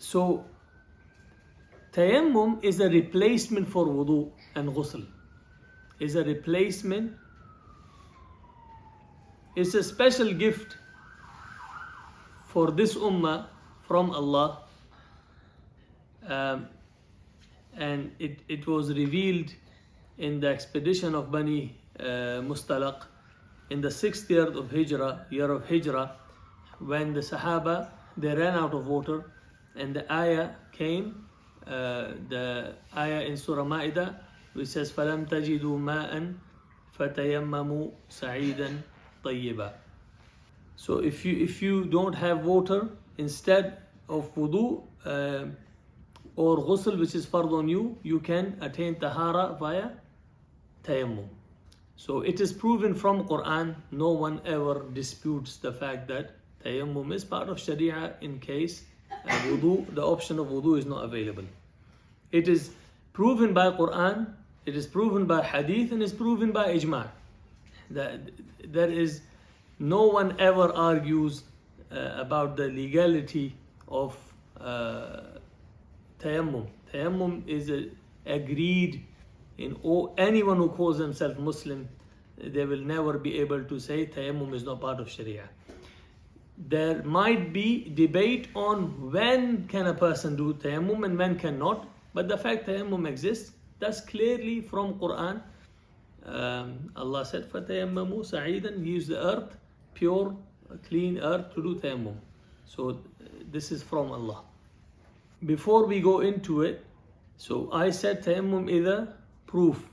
So Tayammum is a replacement for wudu and ghusl. Is a replacement. It's a special gift for this ummah from Allah. And it was revealed in the expedition of Bani Mustalaq in the 6th year of Hijrah, when the Sahaba, they ran out of water, and the ayah came, the ayah in Surah Ma'idah, which says فَلَمْ تَجِدُوا مَاءً فَتَيَمَّمُوا سَعِيدًا طَيِّبًا. So if you don't have water, instead of wudu or ghusl, which is fard on you, you can attain tahara via tayammum. So it is proven from Quran. No one ever disputes the fact that tayammum is part of Sharia in case wudu, the option of wudu is not available. It is proven by Quran, it is proven by hadith, and is proven by ijma'. There is no one ever argues about the legality of tayammum. Tayammum is agreed in anyone who calls themselves Muslim. They will never be able to say tayammum is not part of Sharia. There might be debate on when can a person do tayammum and when cannot, but the fact tayammum exists, that's clearly from Quran. Allah said, فَتَيَمَّمُوا سَعِيدًا, use the earth, pure, clean earth to do tayammum. So this is from Allah. Before we go into it, so I said tayammum is a proof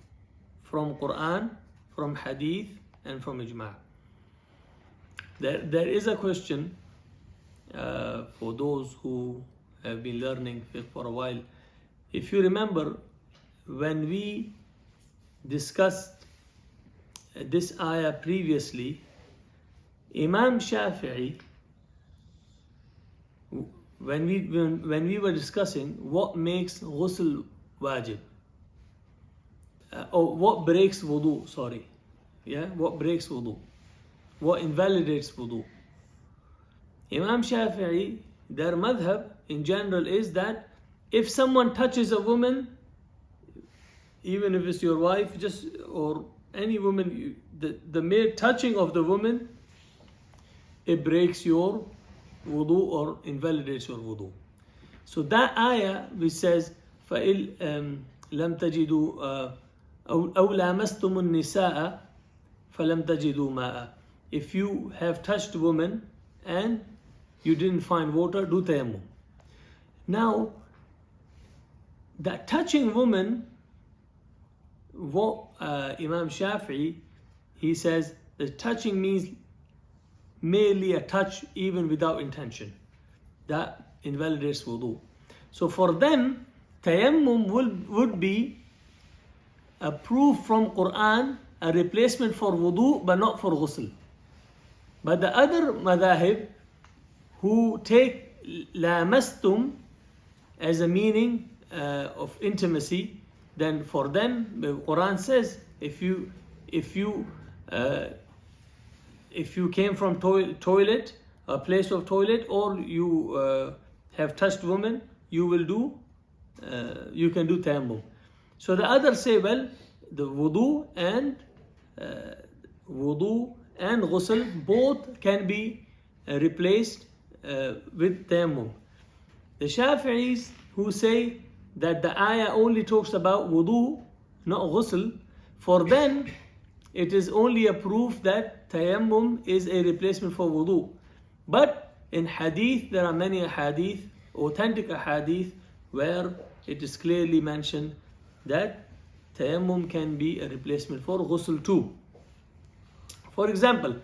from Quran, from hadith, and from ijma'. There is a question for those who have been learning fiqh for a while. If you remember, when we discussed this ayah previously, Imam Shafi'i, when we were discussing what makes ghusl wajib, or what breaks wudu, what breaks wudu, what invalidates wudu. Imam Shafi'i, their madhab in general is that if someone touches a woman, even if it's your wife, or any woman, the mere touching of the woman, it breaks your wudu or invalidates your wudu. So that ayah which says فَإِلْ لَمْ تَجِدُوا أَوْ لَامَسْتُمُ النِّسَاءَ فَلَمْ تَجِدُوا مَاءً. If you have touched a woman and you didn't find water, do tayammum. Now, that touching woman, Imam Shafi'i, he says the touching means merely a touch even without intention. That invalidates wudu. So for them, tayammum would be a proof from Quran, a replacement for wudu, but not for ghusl. But the other madahib who take lamastum as a meaning of intimacy, then for them the Quran says if you came from toilet, a place of toilet, or you have touched woman, you can do tayammum. So the others say, well, the wudu and ghusl both can be replaced with tayammum. The Shafi'is who say that the ayah only talks about wudu, not ghusl, for them it is only a proof that tayammum is a replacement for wudu. But in hadith, there are many hadith, authentic hadith, where it is clearly mentioned that tayammum can be a replacement for ghusl too. For example,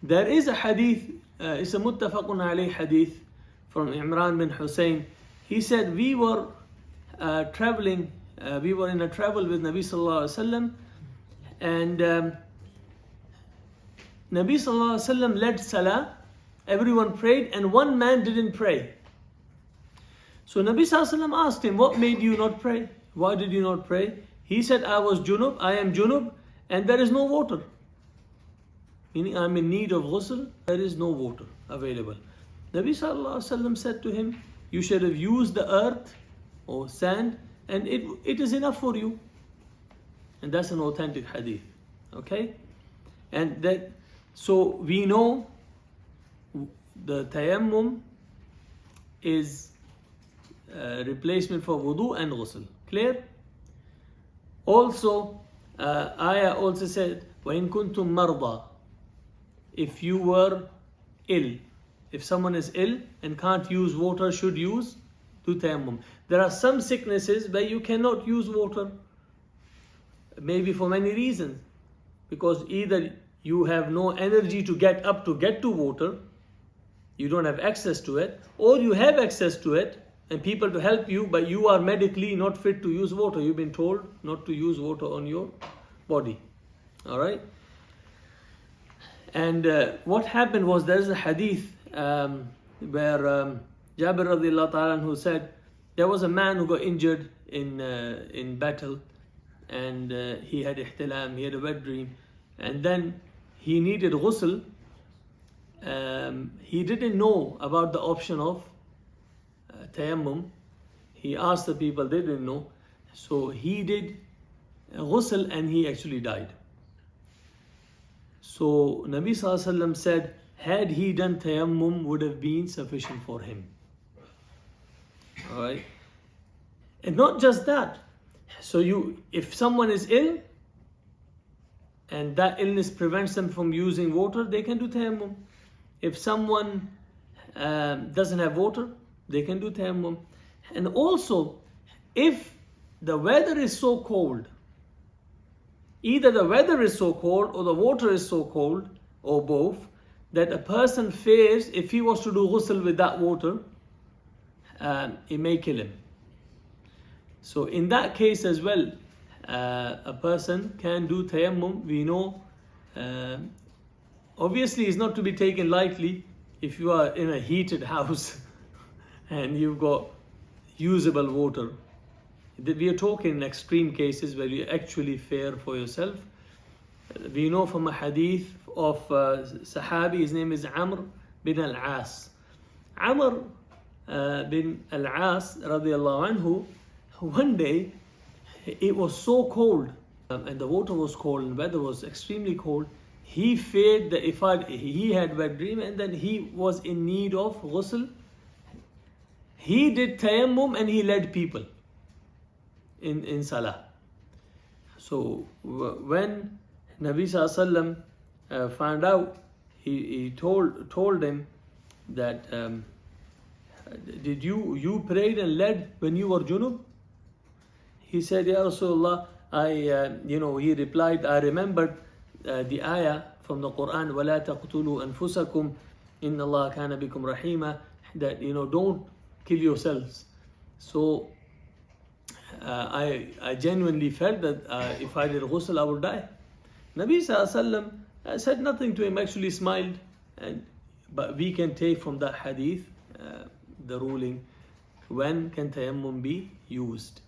there is a hadith, it's a muttafaqun alayh hadith from Imran bin Hussein. He said, we were traveling, we were in a travel with Nabi Sallallahu Alaihi Wasallam, and Nabi Sallallahu Alaihi Wasallam led salah, everyone prayed, and one man didn't pray. So Nabi Sallallahu Alaihi Wasallam asked him, what made you not pray? Why did you not pray? He said, I am junub, and there is no water. Meaning, I'm in need of ghusl, there is no water available. Nabi Sallallahu Alaihi Wasallam said to him, you should have used the earth or sand, and it is enough for you. And that's an authentic hadith. Okay? And that, so we know the tayammum is replacement for wudu and ghusl. Clear? Also, ayah also said, وَإِن كُنْتُم مَرْضَى, if you were ill, if someone is ill and can't use water, should use, do tayammum. There are some sicknesses where you cannot use water, maybe for many reasons, because either you have no energy to get up to get to water, you don't have access to it, or you have access to it and people to help you, but you are medically not fit to use water. You've been told not to use water on your body. Alright? And what happened was, there is a hadith where Jabir radiallahu ta'ala who said, there was a man who got injured in battle, and he had ihtilam, he had a wet dream, and then he needed ghusl. He didn't know about the option of tayammum. He asked the people, they didn't know. So he did ghusl and he actually died. So Nabi Sallallahu Alaihi Wasallam said, had he done tayammum, would have been sufficient for him. Alright? And not just that. So if someone is ill and that illness prevents them from using water, they can do tayammum. If someone doesn't have water, they can do tayammum. And also, if the weather is so cold, either the weather is so cold or the water is so cold, or both, that a person fears if he was to do ghusl with that water, it may kill him. So in that case as well, a person can do tayammum. We know, obviously it's not to be taken lightly if you are in a heated house and you've got usable water. We are talking in extreme cases where you actually fear for yourself. We know from a hadith of Sahabi, his name is Amr bin al-As. Amr bin al-As radiallahu anhu, one day it was so cold and the water was cold and weather was extremely cold. He feared that if he had wet dream and then he was in need of ghusl, he did tayammum and he led people in salah. So when Nabi Sallallahu Alaihi Wasallam found out, he told him that did you prayed and led when you were junub? He said, Ya Rasulullah, he replied, I remembered the ayah from the Quran, وَلَا تَقْتُلُوا أَنفُسَكُمْ إِنَّ اللَّهَ كَانَ بِكُمْ رَحِيمًا, that don't kill yourselves. So I genuinely felt that if I did ghusl, I would die. Nabi Sallallahu Alaihi Wasallam said nothing to him, actually smiled. But we can take from that hadith the ruling, when can tayammum be used.